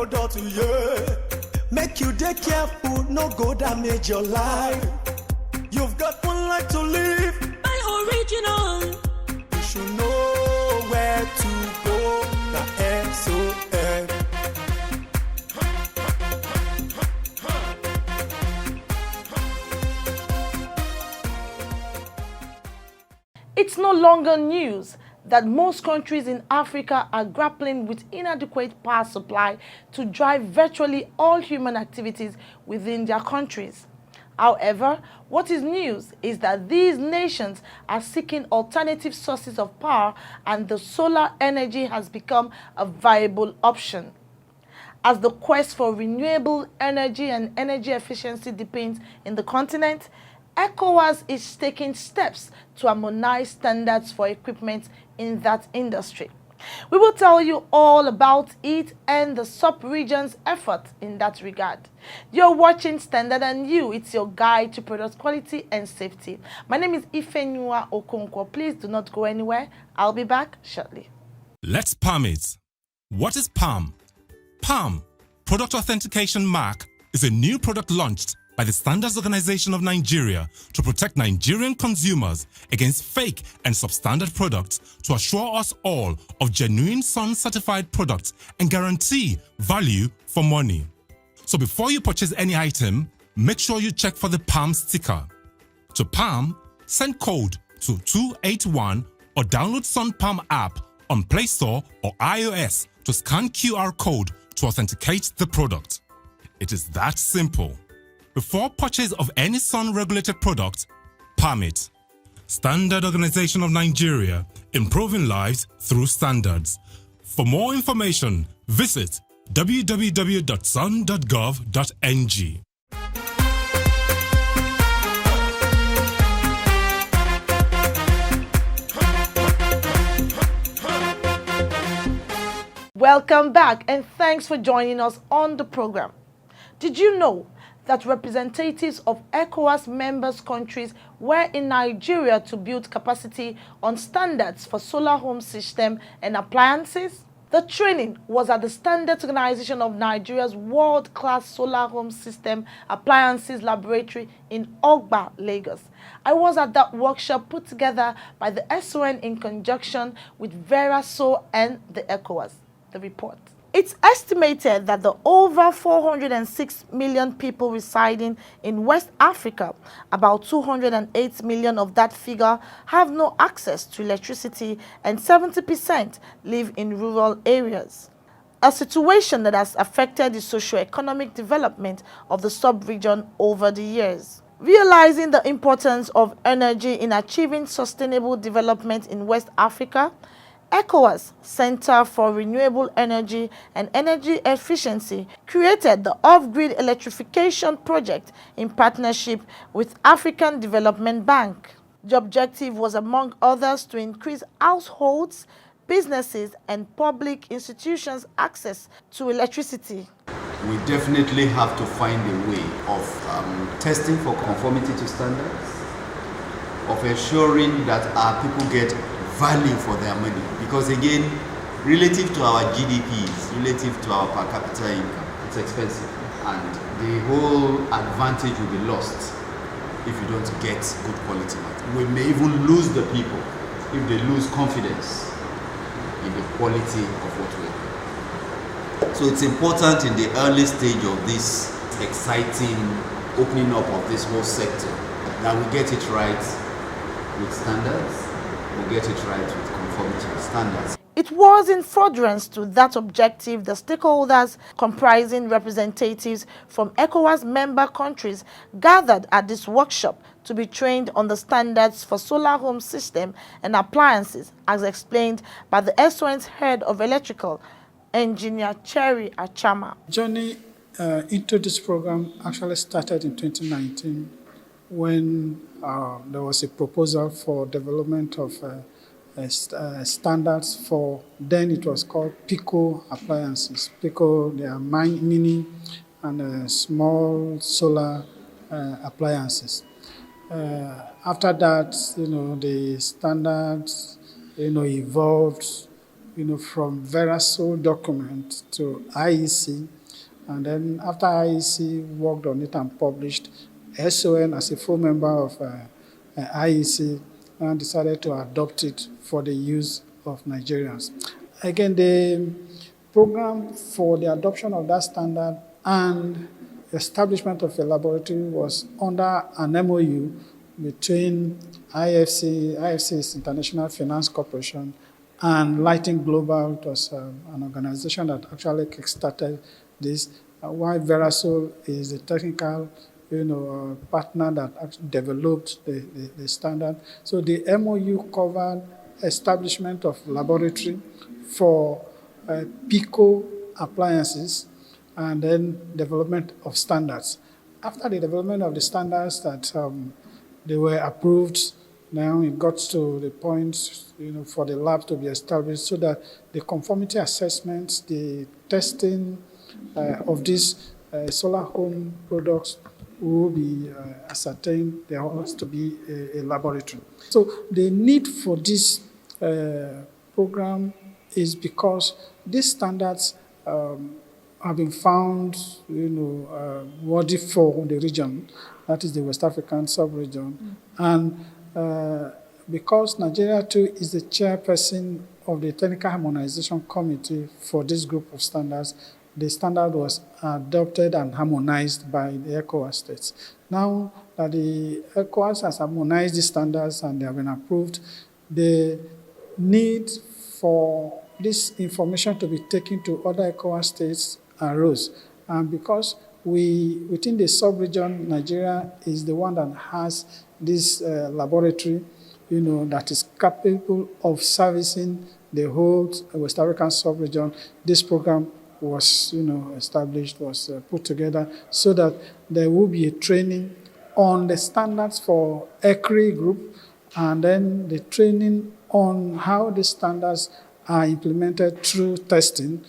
product, yeah. Make you dey careful, no go damage your life. You've got one life to live. Buy original. You should know where to go. The SOS. It's no longer news that most countries in Africa are grappling with inadequate power supply to drive virtually all human activities within their countries. However, what is news is that these nations are seeking alternative sources of power, and the solar energy has become a viable option. As the quest for renewable energy and energy efficiency deepens in the continent, ECOWAS is taking steps to harmonize standards for equipment in that industry. We will tell you all about it and the sub-region's effort in that regard. You're watching Standard and You. It's your guide to product quality and safety. My name is Ifenua Okonkwo. Please do not go anywhere. I'll be back shortly. Let's PAM it. What is PAM? PAM, Product Authentication Mark, is a new product launched by the Standards Organization of Nigeria to protect Nigerian consumers against fake and substandard products, to assure us all of genuine SUN-certified products and guarantee value for money. So before you purchase any item, make sure you check for the PAM sticker. To PAM, send code to 281 or download SUN PAM app on Play Store or iOS to scan QR code to authenticate the product. It is that simple. Before purchase of any SUN-regulated product, PAM it. Standard Organization of Nigeria, improving lives through standards. For more information, visit www.sun.gov.ng. Welcome back, and thanks for joining us on the program. Did you know that representatives of ECOWAS members countries were in Nigeria to build capacity on standards for solar home system and appliances? The training was at the Standards Organization of Nigeria's world-class solar home system appliances laboratory in Ogba, Lagos. I was at that workshop put together by the SON in conjunction with Veraso and the ECOWAS. The report. It's estimated that the over 406 million people residing in West Africa, about 208 million of that figure, have no access to electricity, and 70% live in rural areas. A situation that has affected the socio-economic development of the sub-region over the years. Realizing the importance of energy in achieving sustainable development in West Africa, ECOWAS Center for Renewable Energy and Energy Efficiency created the Off-Grid Electrification Project in partnership with African Development Bank. The objective was, among others, to increase households, businesses, and public institutions' access to electricity. We definitely have to find a way of testing for conformity to standards, of ensuring that our people get value for their money, because again, relative to our GDPs, relative to our per capita income, it's expensive, and the whole advantage will be lost if you don't get good quality matter. We may even lose the people if they lose confidence in the quality of what we do. So it's important in the early stage of this exciting opening up of this whole sector that we get it right with standards. We get it right with conformity with standards. It was in furtherance to that objective the stakeholders, comprising representatives from ECOWAS member countries, gathered at this workshop to be trained on the standards for solar home system and appliances, as explained by the SON's head of electrical, Engineer Cherry Achama. Journey into this program actually started in 2019 when there was a proposal for development of standards for, then it was called PICO appliances. PICO, they are mini and small solar appliances. After that, the standards, evolved, from Veraso document to IEC, And then after IEC worked on it and published, SON, as a full member of IEC, and decided to adopt it for the use of Nigerians. Again, the program for the adoption of that standard and establishment of a laboratory was under an MOU between IFC is International Finance Corporation, and Lighting Global. It was an organization that actually kickstarted this, while Verasol is the technical partner that actually developed the standard. So the MOU covered establishment of laboratory for PICO appliances and then development of standards. After the development of the standards that they were approved, now it got to the point for the lab to be established so that the conformity assessments, the testing of these solar home products will be ascertained. There has to be a laboratory. So the need for this program is because these standards have been found worthy for the region, that is the West African sub-region. And because Nigeria too is the chairperson of the Technical Harmonization Committee for this group of standards, the standard was adopted and harmonized by the ECOWAS states. Now that the ECOWAS has harmonized the standards and they have been approved, the need for this information to be taken to other ECOWAS states arose. And because within the sub-region, Nigeria is the one that has this laboratory, that is capable of servicing the whole West African sub-region. This program was, established, was put together so that there will be a training on the standards for Ecree group, and then the training on how the standards are implemented through testing,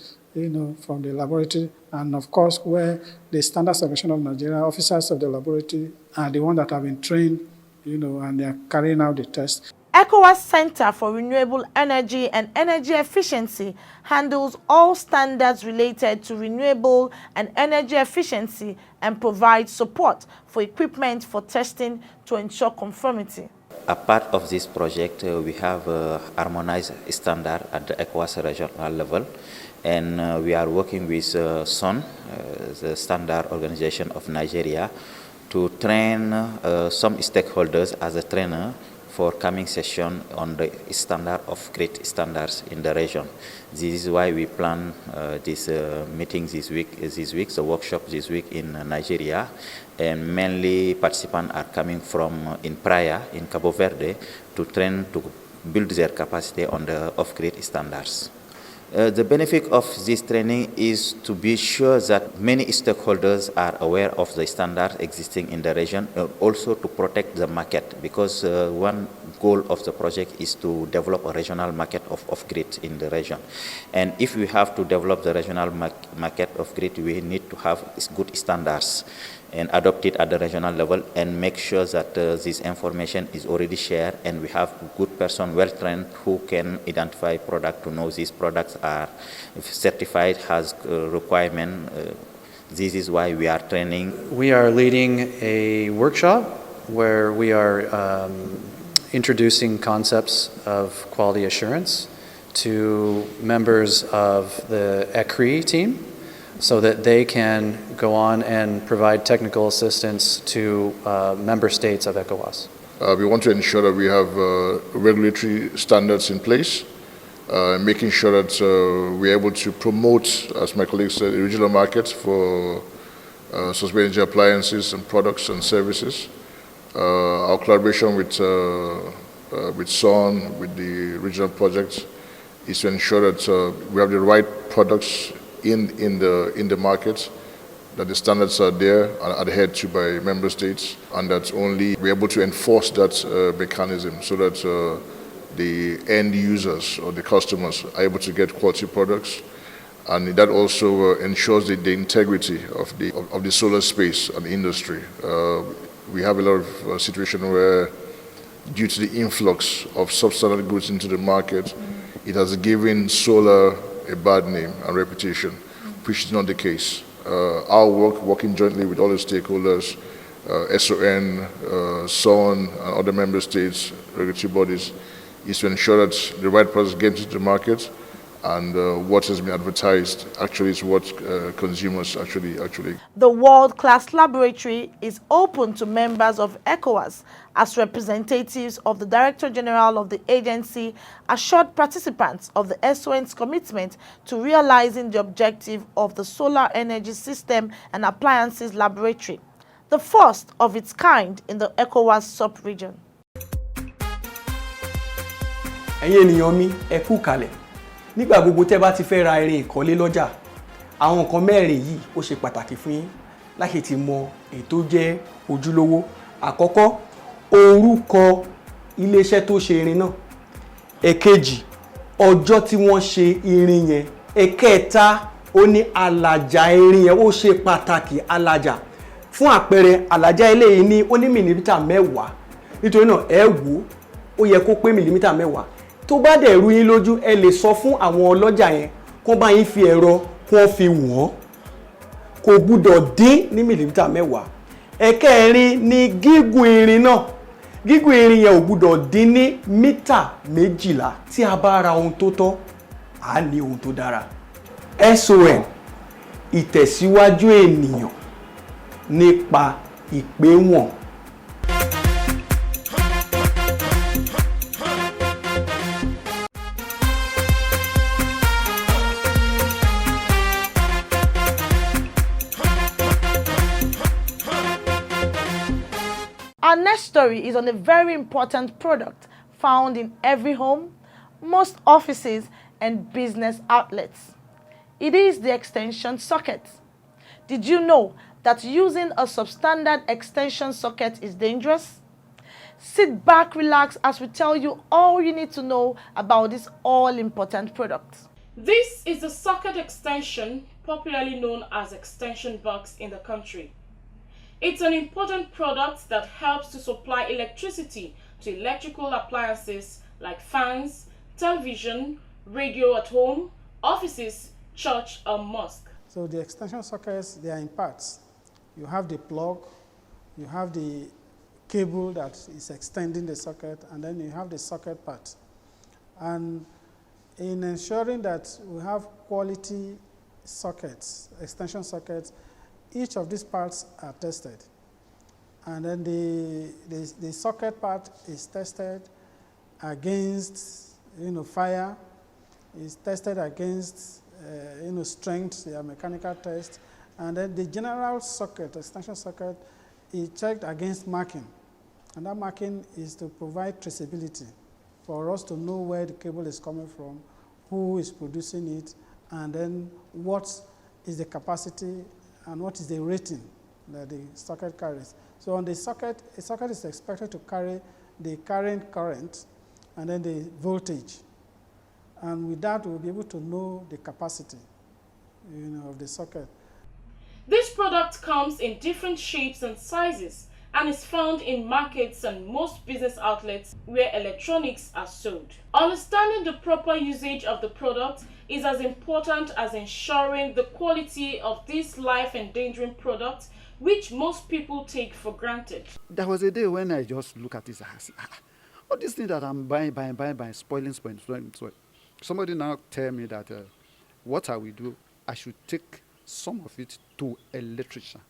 from the laboratory, and of course, where the Standards Commission of Nigeria, officers of the laboratory are the ones that have been trained, and they are carrying out the test. ECOWAS Center for Renewable Energy and Energy Efficiency handles all standards related to renewable and energy efficiency and provides support for equipment for testing to ensure conformity. A part of this project, we have a harmonized standard at the ECOWAS regional level, and we are working with SON, the Standard Organization of Nigeria, to train some stakeholders as a trainer for coming session on the standard of great standards in the region. This is why we plan this meeting this week, the workshop this week in Nigeria, and mainly participants are coming from in Praia, in Cabo Verde, to train to build their capacity on the off-grid standards. The benefit of this training is to be sure that many stakeholders are aware of the standards existing in the region, and also to protect the market, because one goal of the project is to develop a regional market of off-grid in the region. And if we have to develop the regional market of grid, we need to have good standards and adopt it at the regional level and make sure that this information is already shared, and we have good person, well-trained, who can identify product to know these products are certified, has requirement. This is why we are training. We are leading a workshop where we are introducing concepts of quality assurance to members of the Ecree team, so that they can go on and provide technical assistance to member states of ECOWAS. We want to ensure that we have regulatory standards in place, making sure that we're able to promote, as my colleague said, the regional markets for sustainable energy appliances and products and services. Our collaboration with SON, with the regional projects, is to ensure that we have the right products in the market, that the standards are there and adhered to by member states, and that only we're able to enforce that mechanism so that the end users or the customers are able to get quality products, and that also ensures the integrity of the solar space and industry. We have a lot of situation where, due to the influx of substandard goods into the market, it has given solar a bad name and reputation, which is not the case. our work, working jointly with all the stakeholders, SON, SON, and other member states, regulatory bodies, is to ensure that the right products get into the market, and what has been advertised actually is what consumers actually. The world-class laboratory is open to members of ECOWAS as representatives of the Director General of the agency assured participants of the SON's commitment to realizing the objective of the Solar Energy System and Appliances Laboratory, the first of its kind in the ECOWAS sub-region. Ẹ̀yin ènìyàn mi, ẹ kú kalẹ̀. Nígbà gbogbo tẹ́ bá ti fẹ́ ra irin ìkọ́lé lọ́jà, àwọn nǹkan mẹ́rin yìí ó ṣe pàtàkì fún yín láti ti mọ èyí tó jẹ́ ojúlówó. Àkọ́kọ́, orúkọ iléeṣẹ́ tó ṣe irin náà. Èkejì, ọjọ́ tí wọ́n ṣe irin yẹn. Ẹ̀kẹta, ó ní àlàjá irin yẹn ó ṣe pàtàkì àlàjá. Fún àpẹẹrẹ, àlàjá eléyìí ní ó ní mìlímítà 10. Nítorí náà ẹ wò ó yẹ kó pé mìlímítà 10. Tó bá dẹ̀ rú yín lójú, ẹ lè sọ fún àwọn ọlọ́jà yẹn kó bá yín fi ẹ̀rọ kó fi wọ́n. Kò gbúdọ̀ dín ní mìlímítà 10. Ẹ̀kẹrin ni gígùn irin náà. Gígùn irin yẹn ò gbúdọ̀ dín ní mítà 12. Tí a bá ra ohun tó tọ́, a ní ohun tó dára. SON, ìtẹ̀síwájú ènìyàn nípa ìpéwọ̀n. Our next story is on a very important product found in every home, most offices, and business outlets. It is the extension socket. Did you know that using a substandard extension socket is dangerous? Sit back, relax as we tell you all you need to know about this all-important product. This is the socket extension, popularly known as extension box in the country. It's an important product that helps to supply electricity to electrical appliances like fans, television, radio at home, offices, church, or mosque. So the extension sockets, they are in parts. You have the plug, you have the cable that is extending the socket, and then you have the socket part. And in ensuring that we have quality sockets, extension sockets, each of these parts are tested. And then the socket part is tested against fire, is tested against strength, the mechanical test. And then the general socket, extension socket, is checked against marking. And that marking is to provide traceability for us to know where the cable is coming from, who is producing it, and then what is the capacity and what is the rating that the socket carries. So on the socket, a socket is expected to carry the current and then the voltage. And with that, we'll be able to know the capacity of the socket. This product comes in different shapes and sizes and is found in markets and most business outlets where electronics are sold. Understanding the proper usage of the product is as important as ensuring the quality of this life-endangering product, which most people take for granted. There was a day when I just look at this, I say, all these things that I'm buying, spoiling. Somebody now tell me that what I will do, I should take some of it to electrician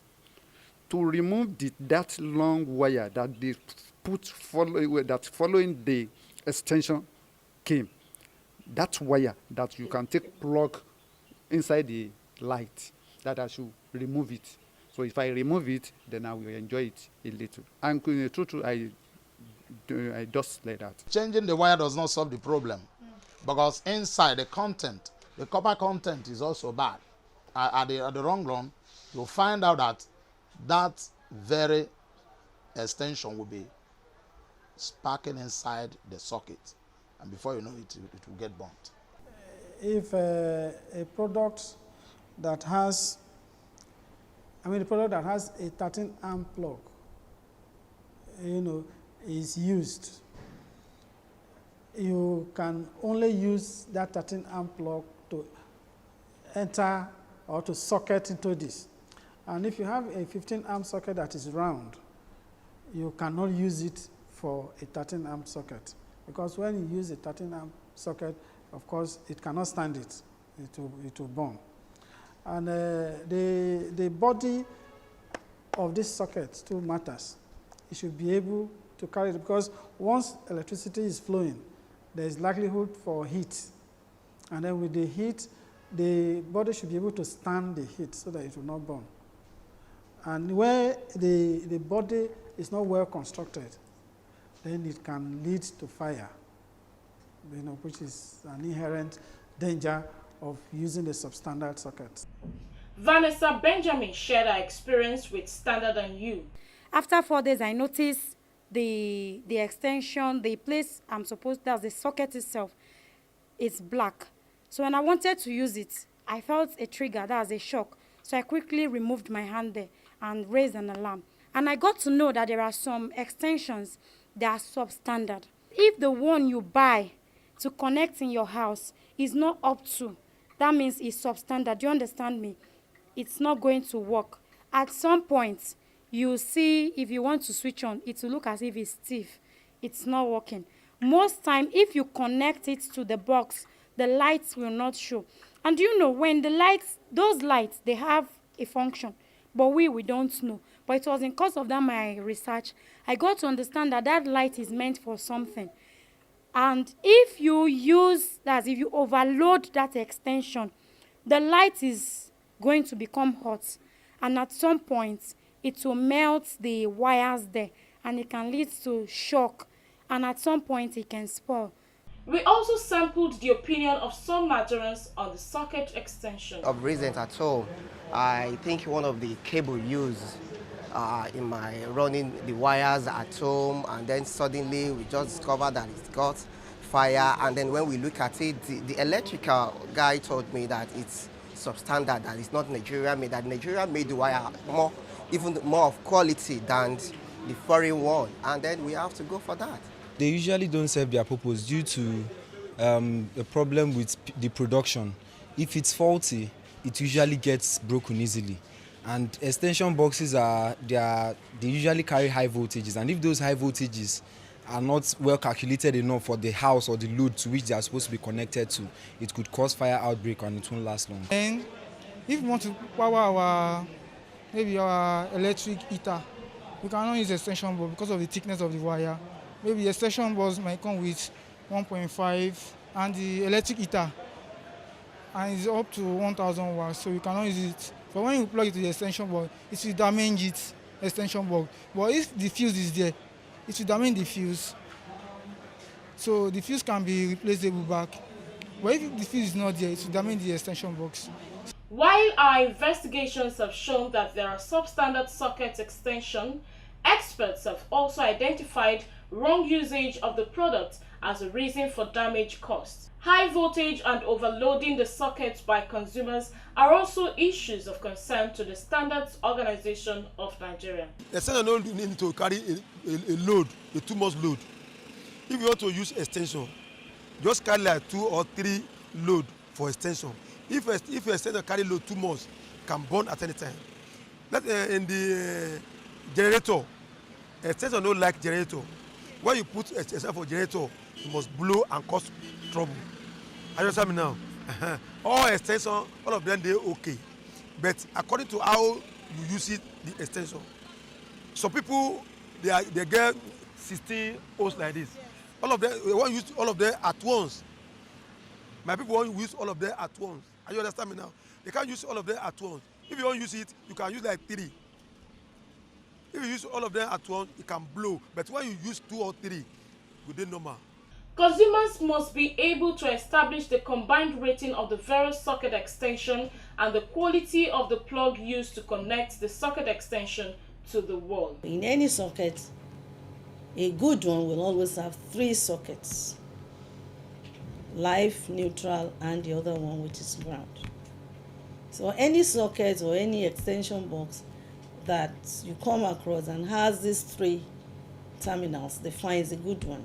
to remove that long wire that they put following the extension came. That wire that you can take plug inside the light, that I should remove it. So if I remove it, then I will enjoy it a little. And true, I just like that. Changing the wire does not solve the problem because inside the content, the copper content is also bad. At the long run, you'll find out that that very extension will be sparking inside the socket. And before you know it, it will get burnt. If a product that has, a 13 amp plug, is used, you can only use that 13 amp plug to enter or to socket into this. And if you have a 15-amp socket that is round, you cannot use it for a 13-amp socket. Because when you use a 13-amp socket, of course, it cannot stand it. It will burn. And the body of this socket too matters. It should be able to carry it, because once electricity is flowing, there is likelihood for heat. And then with the heat, the body should be able to stand the heat so that it will not burn. And where the body is not well constructed, then it can lead to fire, which is an inherent danger of using the substandard socket. Vanessa Benjamin shared her experience with Standard & U. After 4 days, I noticed the extension, the place I'm supposed, that's the socket itself, is black. So when I wanted to use it, I felt a trigger, that's a shock. So I quickly removed my hand there and raised an alarm. And I got to know that there are some extensions that are substandard. If the one you buy to connect in your house is not up to, that means it's substandard. Do you understand me? It's not going to work. At some point, you see, if you want to switch on, it will look as if it's stiff. It's not working. Most time, if you connect it to the box, the lights will not show. And you know, when the lights, those lights, they have a function, but we don't know. But it was in course of that my research, I got to understand that that light is meant for something. And if you use that, if you overload that extension, the light is going to become hot. And at some point, it will melt the wires there, and it can lead to shock. And at some point, it can spoil. We also sampled the opinion of some Nigerians on the socket extension. Of recent at all, I think one of the cable used in my running the wires at home, and then suddenly we just discovered that it's got fire. And then when we look at it, the electrical guy told me that it's substandard, that it's not Nigeria made, that Nigeria made the wire even more of quality than the foreign one, and then we have to go for that. They usually don't serve their purpose due to a problem with the production. If it's faulty, it usually gets broken easily. And extension boxes they usually carry high voltages, and if those high voltages are not well calculated enough for the house or the load to which they are supposed to be connected to, it could cause fire outbreak and it won't last long. And if we want to power maybe our electric heater, we cannot use extension box because of the thickness of the wire. Maybe the extension box might come with 1.5 and the electric heater, and it's up to 1000 watts, so you cannot use it. But when you plug it to the extension box, it will damage its extension box. But if the fuse is there, it will damage the fuse. So the fuse can be replaceable back. But if the fuse is not there, it will damage the extension box. While our investigations have shown that there are substandard socket extension, experts have also identified wrong usage of the product as a reason for damage caused. High voltage and overloading the sockets by consumers are also issues of concern to the Standards Organization of Nigeria. The extension don't need to carry a load, a too much load. If you want to use extension, just carry like 2 or 3 load for extension. If extension carry load too much, can burn at any time. In the generator, extension don't like generator. When you put extension for generator, it must blow and cause trouble. I understand me now. All extension, all of them, they're okay. But according to how you use it, the extension. Some people, they get 16 holes like this. All of them, they want to use all of them at once. My people want to use all of them at once. Are you understand me now? They can't use all of them at once. If you want to use it, you can use like 3. If you use all of them at once, it can blow. But when you use 2 or 3, within normal. Consumers must be able to establish the combined rating of the various socket extension and the quality of the plug used to connect the socket extension to the wall. In any socket, a good one will always have 3 sockets: live, neutral, and the other one, which is ground. So any socket or any extension box that you come across and has these 3 terminals, defines a good one.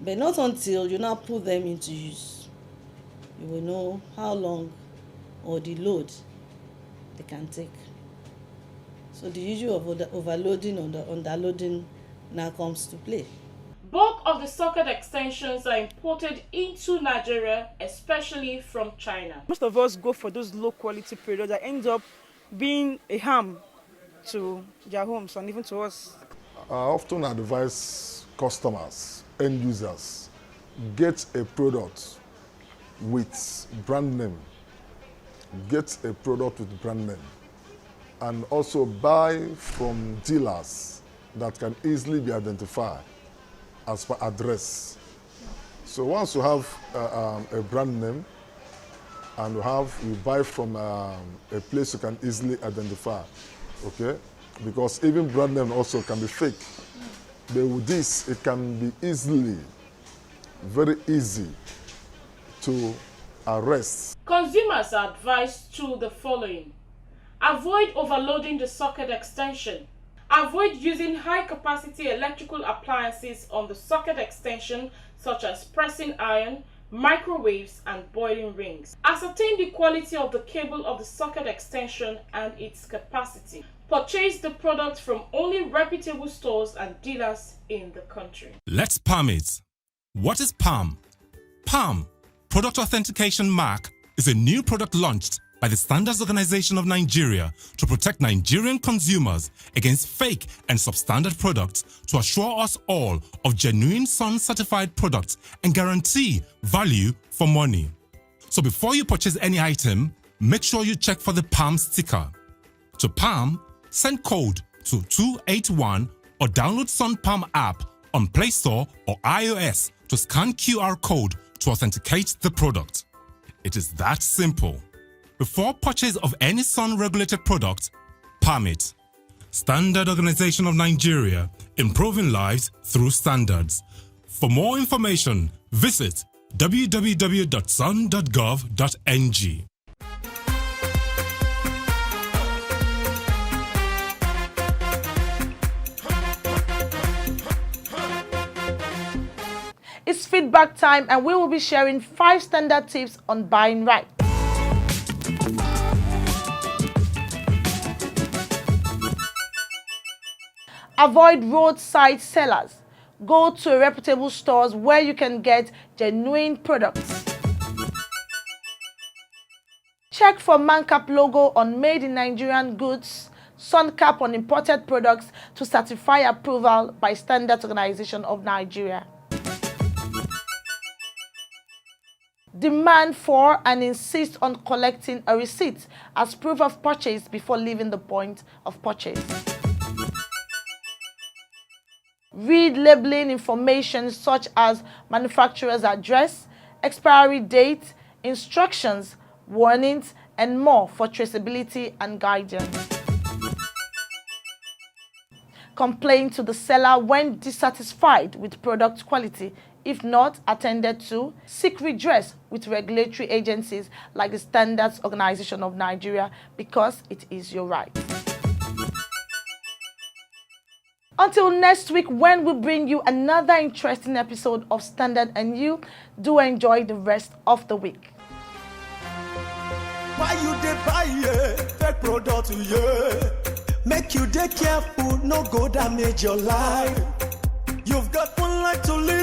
But not until you now put them into use, you will know how long or the load they can take. So the issue of overloading or underloading now comes to play. Bulk of the socket extensions are imported into Nigeria, especially from China. Most of us go for those low quality products that end up being a harm to their homes and even to us. I often advise customers, end users, get a product with brand name. Get a product with brand name. And also buy from dealers that can easily be identified as per address. So once you have a brand name and you buy from a place you can easily identify, okay? Because even brand name also can be fake. But with this, it can be very easy to arrest. Consumers are advised to the following. Avoid overloading the socket extension. Avoid using high-capacity electrical appliances on the socket extension, such as pressing iron, microwaves, and boiling rings. Ascertain the quality of the cable of the socket extension and its capacity. Purchase the product from only reputable stores and dealers in the country. Let's palm it. What is PAM? PAM, Product Authentication Mark, is a new product launched by the Standards Organization of Nigeria to protect Nigerian consumers against fake and substandard products, to assure us all of genuine Sun-certified products and guarantee value for money. So before you purchase any item, make sure you check for the PAM sticker. To PAM, send code to 281 or download Sun PAM app on Play Store or iOS to scan QR code to authenticate the product. It is that simple. Before purchase of any Sun-regulated product, PAM it. Standard Organization of Nigeria, improving lives through standards. For more information, visit www.sun.gov.ng. It's feedback time, and we will be sharing 5 standard tips on buying right. Avoid roadside sellers. Go to reputable stores where you can get genuine products. Check for ManCap logo on made in Nigerian goods, Sun cap on imported products to certify approval by Standards Organization of Nigeria. Demand for and insist on collecting a receipt as proof of purchase before leaving the point of purchase. Read labeling information such as manufacturer's address, expiry date, instructions, warnings, and more for traceability and guidance. Complain to the seller when dissatisfied with product quality. If not attended to, seek redress with regulatory agencies like the Standards Organization of Nigeria, because it is your right. Until next week, when we bring you another interesting episode of Standard and You, do enjoy the rest of the week. Why you dey buy fake product, make you dey careful, no go damage your life. You've got one life to live.